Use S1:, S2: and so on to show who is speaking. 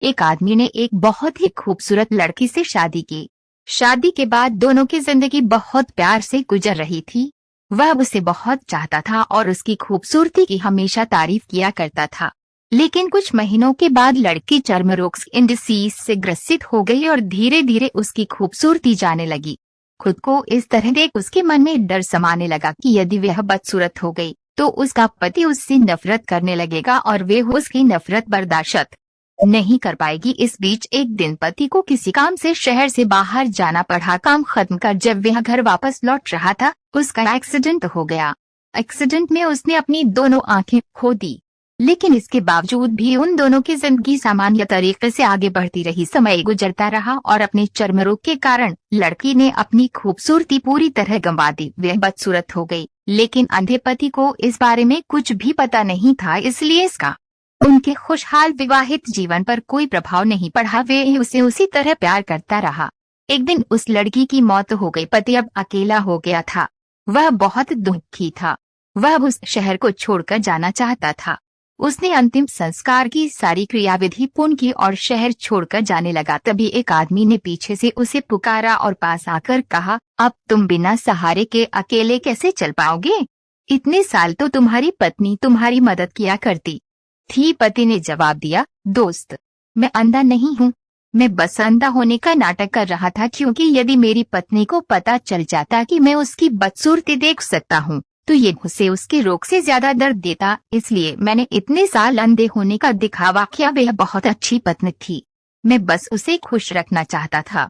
S1: एक आदमी ने एक बहुत ही खूबसूरत लड़की से शादी की। शादी के बाद दोनों की जिंदगी बहुत प्यार से गुजर रही थी। वह उसे बहुत चाहता था और उसकी खूबसूरती की हमेशा तारीफ किया करता था। लेकिन कुछ महीनों के बाद लड़की चर्म रोग स्किन डिसीज से ग्रसित हो गई और धीरे धीरे उसकी खूबसूरती जाने लगी। खुद को इस तरह देख उसके मन में डर समाने लगा कि यदि वह बदसूरत हो गई तो उसका पति उससे नफरत करने लगेगा और वह उसकी नफरत बर्दाश्त नहीं कर पाएगी। इस बीच एक दिन पति को किसी काम से शहर से बाहर जाना पड़ा। काम खत्म कर जब वह घर वापस लौट रहा था, उसका एक्सीडेंट हो गया। एक्सीडेंट में उसने अपनी दोनों आंखें खो दी, लेकिन इसके बावजूद भी उन दोनों की जिंदगी सामान्य तरीके से आगे बढ़ती रही। समय गुजरता रहा और अपने चर्म रोग के कारण लड़की ने अपनी खूबसूरती पूरी तरह गंवा दी। वह बदसूरत हो गई, लेकिन अंधे पति को इस बारे में कुछ भी पता नहीं था, इसलिए इसका उनके खुशहाल विवाहित जीवन पर कोई प्रभाव नहीं पड़ा। वे उसे उसी तरह प्यार करता रहा। एक दिन उस लड़की की मौत हो गई। पति अब अकेला हो गया था। वह बहुत दुखी था। वह उस शहर को छोड़कर जाना चाहता था। उसने अंतिम संस्कार की सारी क्रियाविधि पूर्ण की और शहर छोड़कर जाने लगा। तभी एक आदमी ने पीछे से उसे पुकारा और पास आकर कहा, अब तुम बिना सहारे के अकेले कैसे चल पाओगे? इतने साल तो तुम्हारी पत्नी तुम्हारी मदद किया करती थी। पति ने जवाब दिया, दोस्त, मैं अंधा नहीं हूँ। मैं बस अंधा होने का नाटक कर रहा था, क्योंकि यदि मेरी पत्नी को पता चल जाता कि मैं उसकी बदसूरती देख सकता हूँ तो ये उसे उसके रोग से ज्यादा दर्द देता। इसलिए मैंने इतने साल अंधे होने का दिखावा किया। वह बहुत अच्छी पत्नी थी। मैं बस उसे खुश रखना चाहता था।